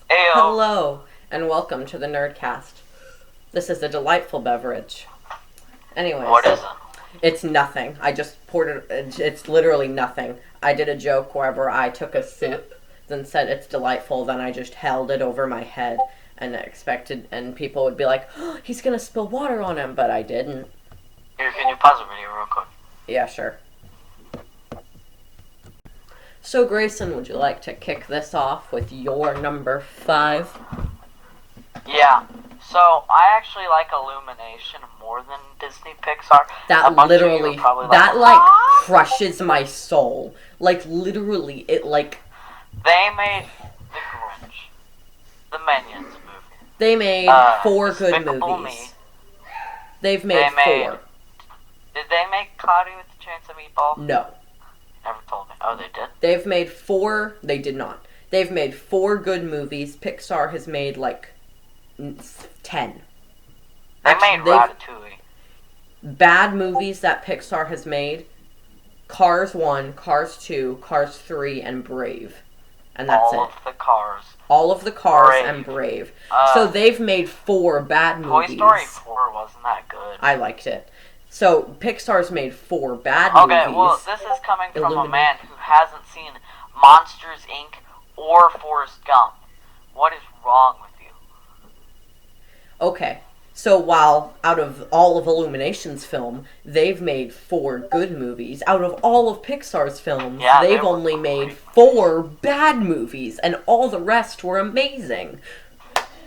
Ayo. Hello, and welcome to the NerdCast. This is a delightful beverage. What Anyways, is it? it's nothing. I just poured it. It's literally nothing. I did a joke wherever I took a sip, then said it's delightful, then I just held it over my head and expected, and people would be like, oh, he's gonna spill water on him, but I didn't. Here, can you pause the video real quick? Yeah, sure. So, Grayson, would you like to kick this off with your number 5? Yeah. So, I actually like Illumination more than Disney Pixar. That A bunch of you literally, are probably that like, huh? crushes my soul. Like, literally, it They made The Grinch, the Minions movie. they made 4 good Despicable movies. Me. They've made They made- 4. Did they make Cloudy with a Chance of Meatball? No. Never told me. Oh, they did? They've made 4, they did not. They've made 4 good movies. Pixar has made, 10. They Actually, made Ratatouille. Bad movies that Pixar has made: Cars 1, Cars 2, Cars 3, and Brave. And that's All it. of the Cars. All of the Cars Brave. and Brave. Uh, So they've made 4 bad Toy movies. Story 4 wasn't that good. I liked it. So Pixar's made 4 bad Okay, movies. well, this is coming from a Illuminate. man who hasn't seen Monsters, Inc. or Forrest Gump. What is wrong with you? Okay. So while out of all of Illumination's film, they've made 4 good movies, out of all of Pixar's films, Yeah, they they've were only great made movies. 4 bad movies, and all the rest were amazing.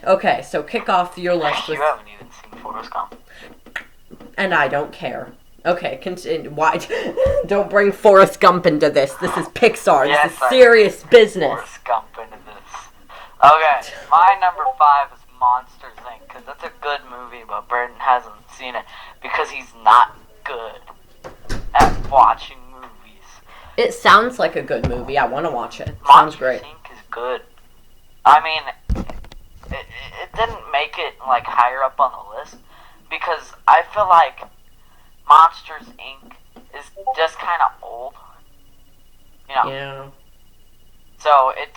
Okay, so kick off your list You with... haven't even seen Forrest Gump. And I don't care. Okay, continue. Why? Don't bring Forrest Gump into this. This is Pixar. Yes, this is I serious business. Forrest Gump into this. Okay, my number 5 is Monsters, Inc. Because that's a good movie, but Burton hasn't seen it because he's not good at watching movies. It sounds like a good movie. I want to watch it. Sounds Monsters, great. Inc. is good. I mean, it didn't make it, higher up on the list because I feel like Monsters, Inc. is just kind of old. You know? Yeah. So it's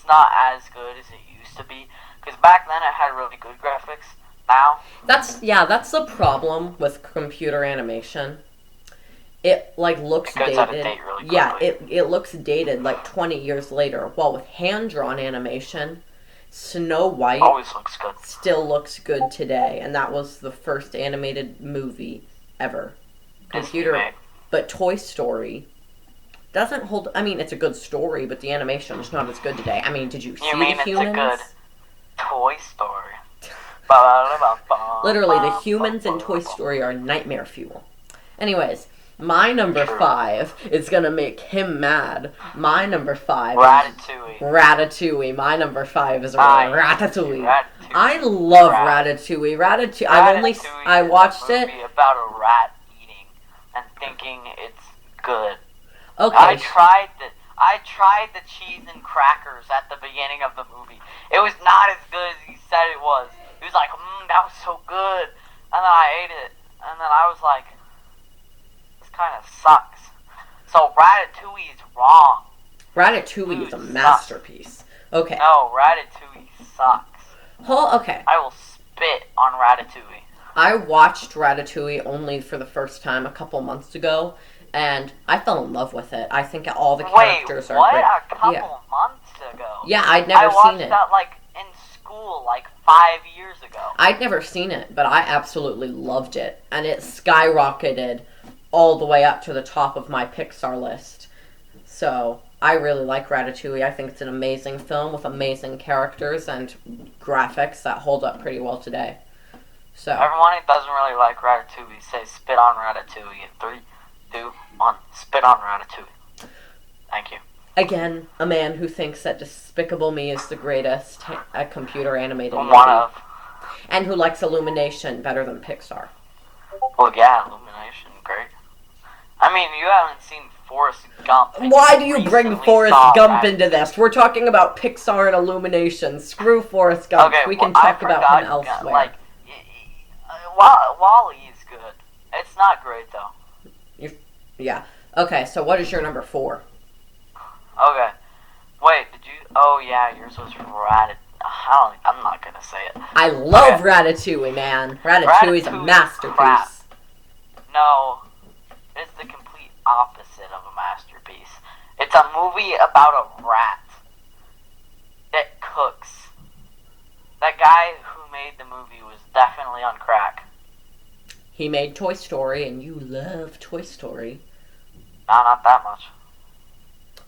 not as good as it used to be. Because back then it had really good graphics. Now, That's the problem with computer animation. It looks it goes dated. out of date really quickly. Yeah, it looks dated 20 years later. While with hand-drawn animation, Snow White always looks good. still looks good today, and that was the first animated movie ever. Disney made. But Toy Story doesn't hold. I mean, it's a good story, but the animation is not as good today. I mean, did you see You mean the it's humans? a good Toy Story? Ba-da-ba-ba. Literally, the humans in Toy Story are nightmare fuel. Anyways, my number True. 5 is gonna make him mad. My number 5 Ratatouille. is Ratatouille. My number 5 is Ratatouille. Ratatouille. I love Rat- Ratatouille. Ratatouille I is watched a it. movie about a rat eating and thinking it's good. Okay. I tried the cheese and crackers at the beginning of the movie. It was not as good as he said it was. He was like, that was so good. And then I ate it. And then I was like, this kind of sucks. So Ratatouille is wrong. Ratatouille is a Food masterpiece. Okay. No, Ratatouille sucks. Okay. I will spit on Ratatouille. I watched Ratatouille only for the first time a couple months ago, and I fell in love with it. I think all the characters Wait, are what? great. A couple Yeah. months ago? Yeah, I'd never I watched seen it. that in school 5 years ago. I'd never seen it, but I absolutely loved it, and it skyrocketed all the way up to the top of my Pixar list. So I really like Ratatouille. I think it's an amazing film with amazing characters and graphics that hold up pretty well today. So Everyone who doesn't really like Ratatouille say spit on Ratatouille in 3, 2, 1. Spit on Ratatouille. Thank you. again, a man who thinks that Despicable Me is the greatest computer animated movie, One of. and who likes Illumination better than Pixar. Well, yeah, Illumination, great. I mean, you haven't seen Forrest Gump. and Why do you bring recently Forrest saw Gump Ratatouille. into this? We're talking about Pixar and Illumination. Screw Forrest Gump. Okay, We can well, talk about him elsewhere. Wall-E is good. It's not great, though. Yeah. Okay, so what is your number 4? Okay. Wait, did you... Oh yeah, yours was Ratatouille. I'm not gonna say it. I love Okay. Ratatouille, man. Ratatouille's a Ratatouille is crap. masterpiece. No, it's the complete opposite of a masterpiece. It's a movie about a rat that cooks. That guy who made the movie was definitely on crack. He made Toy Story, and you love Toy Story. No, not that much.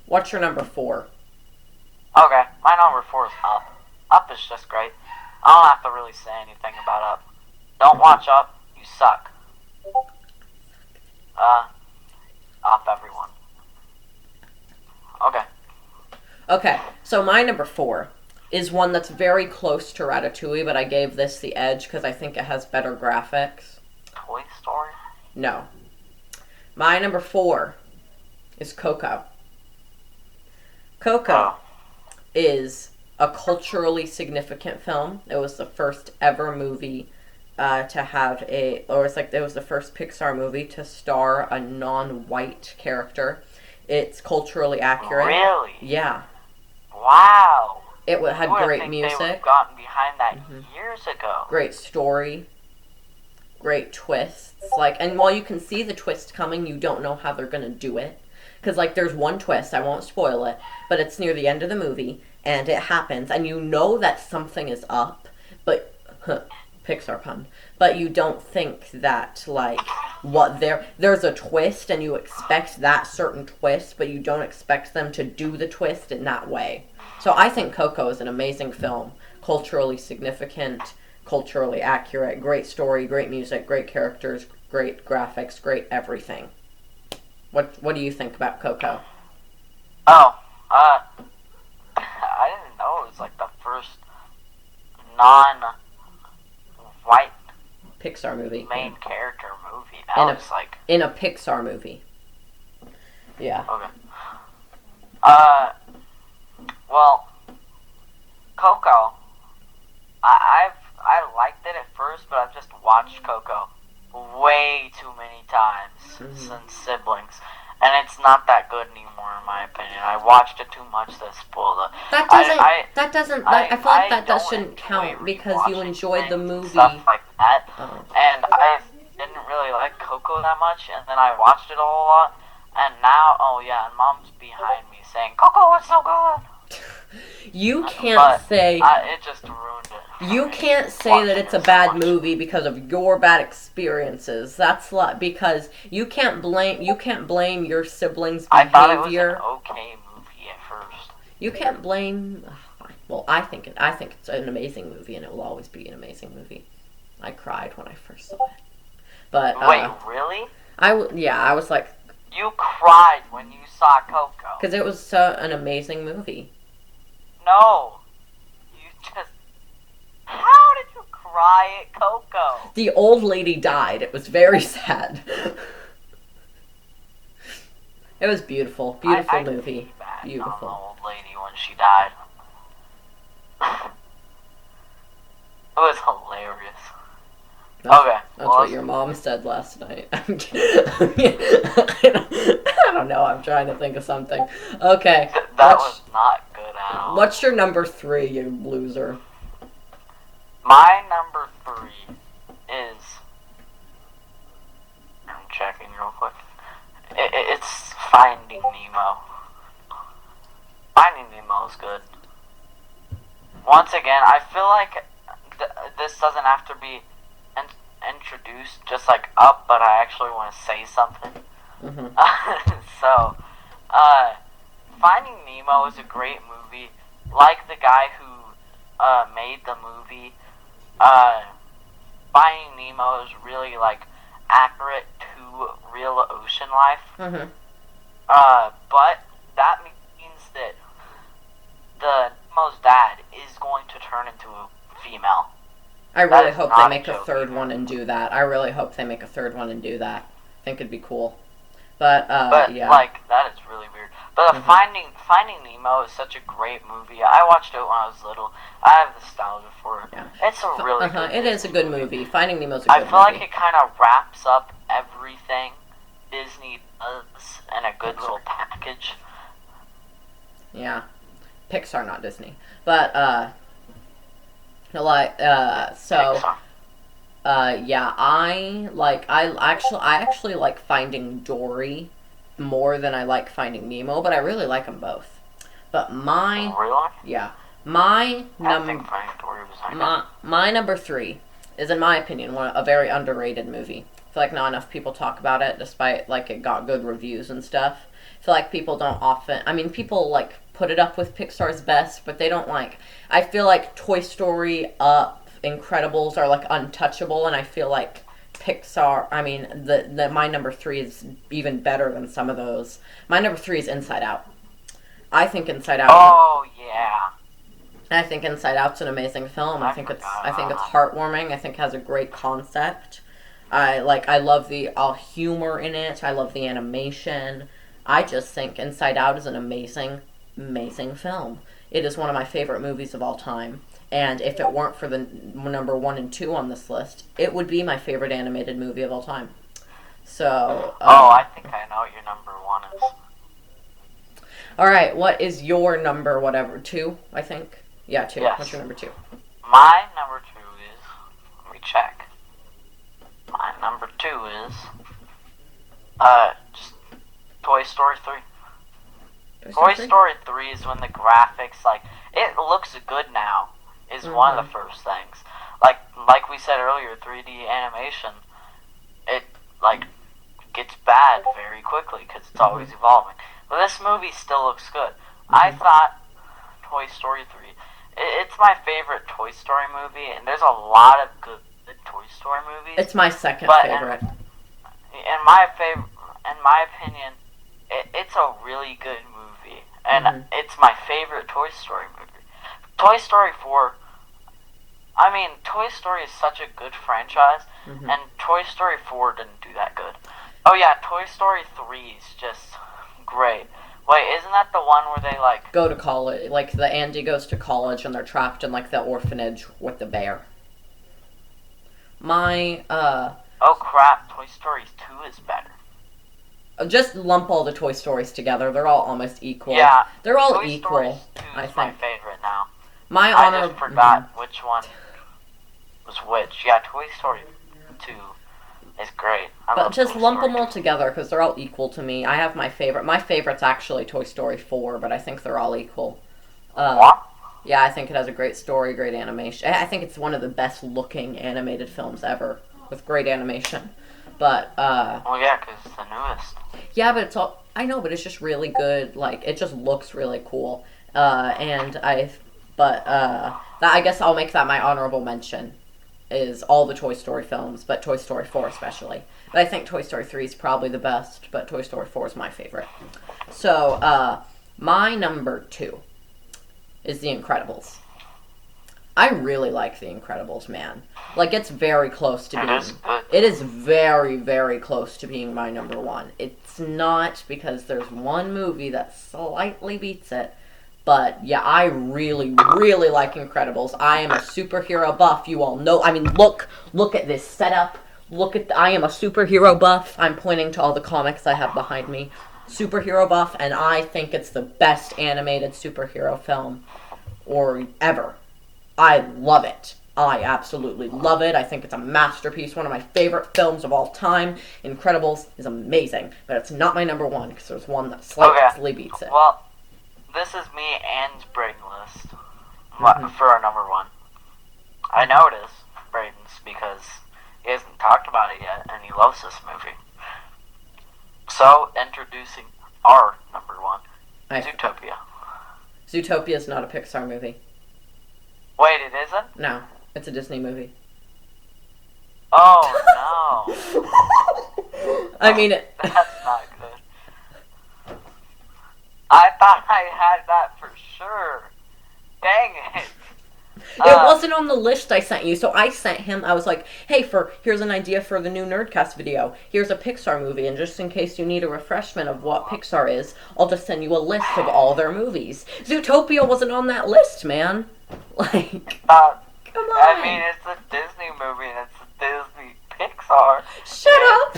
What's your number 4? Okay, my number 4 is Up. Up is just great. I don't have to really say anything about Up. Don't watch Up, you suck. Up everyone. Okay. Okay, so my number 4 is one that's very close to Ratatouille, but I gave this the edge because I think it has better graphics. Toy Story? No. My number 4 is Coco. Coco is a culturally significant film. It was the first ever movie to have it was the first Pixar movie to star a non-white character. It's culturally accurate. Really? Yeah. Wow. It had great music. They would have gotten behind that years ago. Great story. Great twists. And while you can see the twist coming, you don't know how they're gonna do it. Because, there's one twist, I won't spoil it, but it's near the end of the movie, and it happens, and you know that something is up, but, Pixar pun, but you don't think that, there's a twist, and you expect that certain twist, but you don't expect them to do the twist in that way. So I think Coco is an amazing film, culturally significant, culturally accurate, great story, great music, great characters, great graphics, great everything. What do you think about Coco? Oh, I didn't know it was the first non-white Pixar movie. main character movie. In a Pixar movie. Yeah. Okay. Well, Coco, I liked it at first, but I've just watched Coco way too many times since Siblings, and it's not that good anymore in my opinion. I watched it too much to spoil it. I feel like that shouldn't count because you enjoyed the movie. Stuff like that. And I didn't really like Coco that much, and then I watched it a whole lot, and now, and Mom's behind me saying, Coco was so good! You can't say... it just ruined it. You can't say that it's a bad movie because of your bad experiences. That's because you can't blame your siblings' behavior. I thought it was an okay movie at first. You can't blame... Well, I think it's an amazing movie, and it will always be an amazing movie. I cried when I first saw it. But wait, really? I was like... You cried when you saw Coco. Because it was an amazing movie. No. You just... How did you cry at Coco? The old lady died. It was very sad. It was beautiful. Beautiful movie. Beautiful. On the old lady when she died. It was hilarious. Okay. That's what your mom said last night. I don't know. I'm trying to think of something. Okay. That was not good at all. What's your number 3, you loser? My number 3 is... I'm checking real quick. It's Finding Nemo. Finding Nemo is good. Once again, I feel like this doesn't have to be introduced just Up, but I actually want to say something. So, Finding Nemo is a great movie. Like the guy who made the movie, Finding Nemo is really accurate to real ocean life. But that means that the Nemo's dad is going to turn into a female. I really hope they make a third one and do that. I think it'd be cool. But yeah. That is really weird. But Finding Nemo is such a great movie. I watched it when I was little. I have nostalgia for it. Yeah. It's a really good It is a good movie. Finding Nemo's a good movie. I feel like it kind of wraps up everything Disney does in a good little package. Yeah. Pixar, not Disney. But, so, Pixar. yeah, I actually like Finding Dory more than I like Finding Nemo, but I really like them both. But Really? yeah, my I think Finding Dory was nice. my number 3 is, in my opinion, a very underrated movie. I feel like not enough people talk about it, despite like it got good reviews and stuff. I feel like people don't often. I mean, people like put it up with Pixar's best, but they don't like. I feel like Toy Story, Up, Incredibles are like untouchable, and I feel like Pixar. I mean, the my number 3 is even better than some of those. My number 3 is Inside Out. I think Inside Out. Oh yeah. I think Inside Out's an amazing film. I think it's heartwarming. I think it has a great concept. I love the humor in it. I love the animation. I just think Inside Out is an amazing, amazing film. It is one of my favorite movies of all time. And if it weren't for the number 1 and 2 on this list, it would be my favorite animated movie of all time. So. I think I know what your number 1 is. All right, what is your number? Whatever, 2, I think. Yeah, 2. Yes. What's your number 2? My number 2 is. Let me check. My number 2 is. Just Toy Story 3. Toy Story 3 is when the graphics, like, it looks good now, is one of the first things. Like we said earlier, 3D animation, it, like, gets bad very quickly because it's always evolving. But this movie still looks good. I thought Toy Story 3, it's my favorite Toy Story movie, and there's a lot of good Toy Story movies. It's my second favorite. In my opinion, it's a really good movie, and it's my favorite Toy Story movie. Toy Story 4, I mean, Toy Story is such a good franchise, and Toy Story 4 didn't do that good. Oh yeah, Toy Story 3 is just great. Wait, isn't that the one where they, like... go to college, like, the Andy goes to college and they're trapped in, like, the orphanage with the bear. Oh crap, Toy Story 2 is better. Just lump all the Toy Stories together. They're all almost equal. Yeah. They're all Toy equal, Story 2 I is think. my favorite now. I just forgot which one was which. Yeah, Toy Story 2 is great. But just lump them all together because they're all equal to me. I have my favorite. My favorite's actually Toy Story 4, but I think they're all equal. What? Yeah, I think it has a great story, great animation. I think it's one of the best looking animated films ever with great animation. But, well, yeah, because it's the newest. Yeah, but it's all... I know, but it's just really good. Like, it just looks really cool. I guess I'll make that my honorable mention, is all the Toy Story films, but Toy Story 4 especially. But I think Toy Story 3 is probably the best, but Toy Story 4 is my favorite. So, my number 2 is The Incredibles. I really like The Incredibles, man. Like, it's very close to being... It is very, very close to being my number 1. It's not, because there's one movie that slightly beats it. But, yeah, I really, really like Incredibles. I am a superhero buff, you all know. I mean, look at this setup. I am a superhero buff. I'm pointing to all the comics I have behind me. Superhero buff, and I think it's the best animated superhero film or ever. I love it. I absolutely love it. I think it's a masterpiece, one of my favorite films of all time. Incredibles is amazing, but it's not my number 1 because there's one that slightly beats it. Well, this is me and Braden's list for our number 1. I know it is Braden's because he hasn't talked about it yet, and he loves this movie. So, introducing our number 1, Zootopia. Zootopia is not a Pixar movie. Wait, it isn't? No, it's a Disney movie. Oh, no. I mean... That's not good. I thought I had that for sure. Dang it. It wasn't on the list I sent you, so I sent him, I was like, hey, here's an idea for the new NerdCast video. Here's a Pixar movie, and just in case you need a refreshment of what Pixar is, I'll just send you a list of all their movies. Zootopia wasn't on that list, man. Like, come on. I mean, it's a Disney movie, and it's a Disney Pixar. Shut up!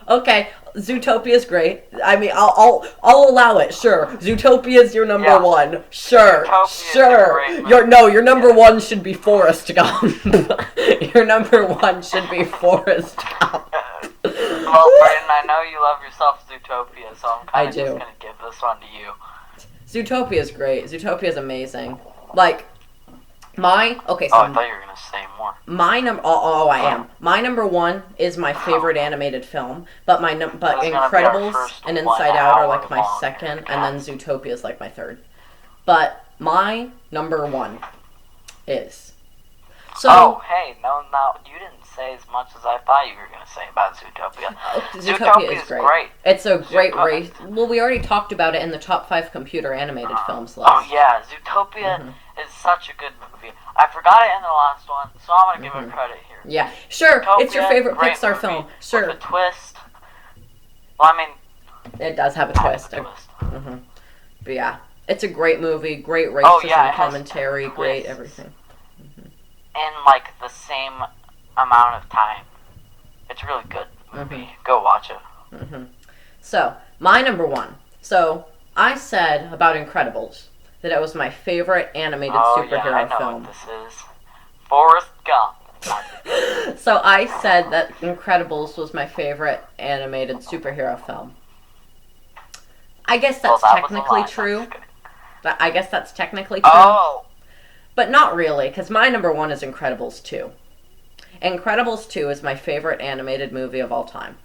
Okay, Zootopia's great. I mean, I'll allow it. Sure, Zootopia's your number one. Sure, your number one should be Forrest Gump. Your number one should be Forrest Gump. Well, Brayden, I know you love yourself Zootopia, so I'm kind of just gonna give this one to you. Zootopia's great. Zootopia's amazing. Like, so I thought you were gonna say more. I am. My number one is my favorite animated film, but Incredibles and Inside Out are like my second, and then Zootopia is like my third. But my number one is. So, hey, no, you didn't say as much as I thought you were going to say about Zootopia. Zootopia is great. It's a great race. Well, we already talked about it in the top 5 computer animated films list. Oh, yeah, Zootopia is such a good movie. I forgot it in the last one, so I'm going to give it credit here. Yeah, sure, Zootopia, it's your favorite Pixar film. Sure. With a twist. Well, I mean... It does have a twist. But yeah, it's a great movie, great racism commentary, great everything. In like the same amount of time. It's a really good movie. Go watch it. So, my number one. So, I said about Incredibles that it was my favorite animated superhero film. What this is. Forrest Gump. So, I said that Incredibles was my favorite animated superhero film. I guess that's technically true. I guess that's technically true. Oh! But not really, because my number one is Incredibles 2. Incredibles 2 is my favorite animated movie of all time.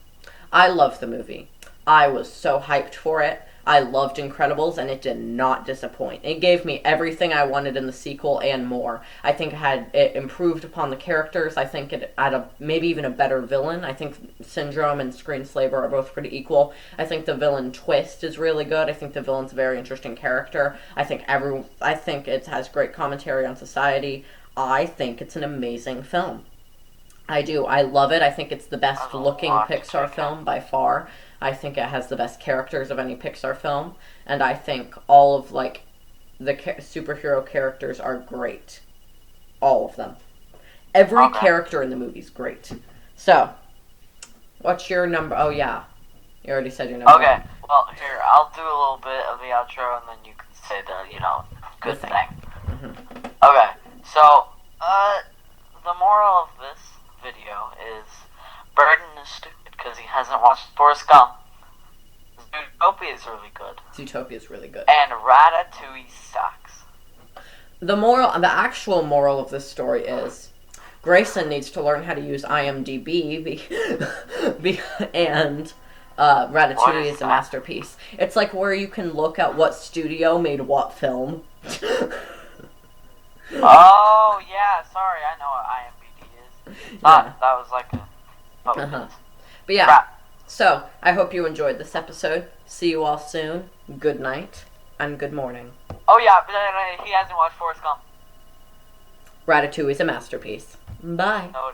I love the movie. I was so hyped for it. I loved Incredibles, and it did not disappoint. It gave me everything I wanted in the sequel and more. I think it improved upon the characters. I think it had maybe even a better villain. I think Syndrome and Screenslaver are both pretty equal. I think the villain twist is really good. I think the villain's a very interesting character. I think it has great commentary on society. I think it's an amazing film. I do. I love it. I think it's the best looking Pixar film by far. I think it has the best characters of any Pixar film, and I think all of like the superhero characters are great. All of them. Every character in the movie's great. So, what's your number? Oh yeah, you already said your number. Okay, well here I'll do a little bit of the outro, and then you can say the good thing. Okay, so the moral of this video is Burden is stupid because he hasn't watched Forrest Gump. Zootopia is really good. Zootopia is really good. And Ratatouille sucks. The actual moral of this story is Grayson needs to learn how to use IMDb and Ratatouille is a masterpiece. It's like where you can look at what studio made what film. Oh, yeah, sorry, I know what IMDb is. That was like a... But yeah, so I hope you enjoyed this episode. See you all soon. Good night and good morning. Oh yeah, but he hasn't watched Forrest Gump. Ratatouille is a masterpiece. Bye. No,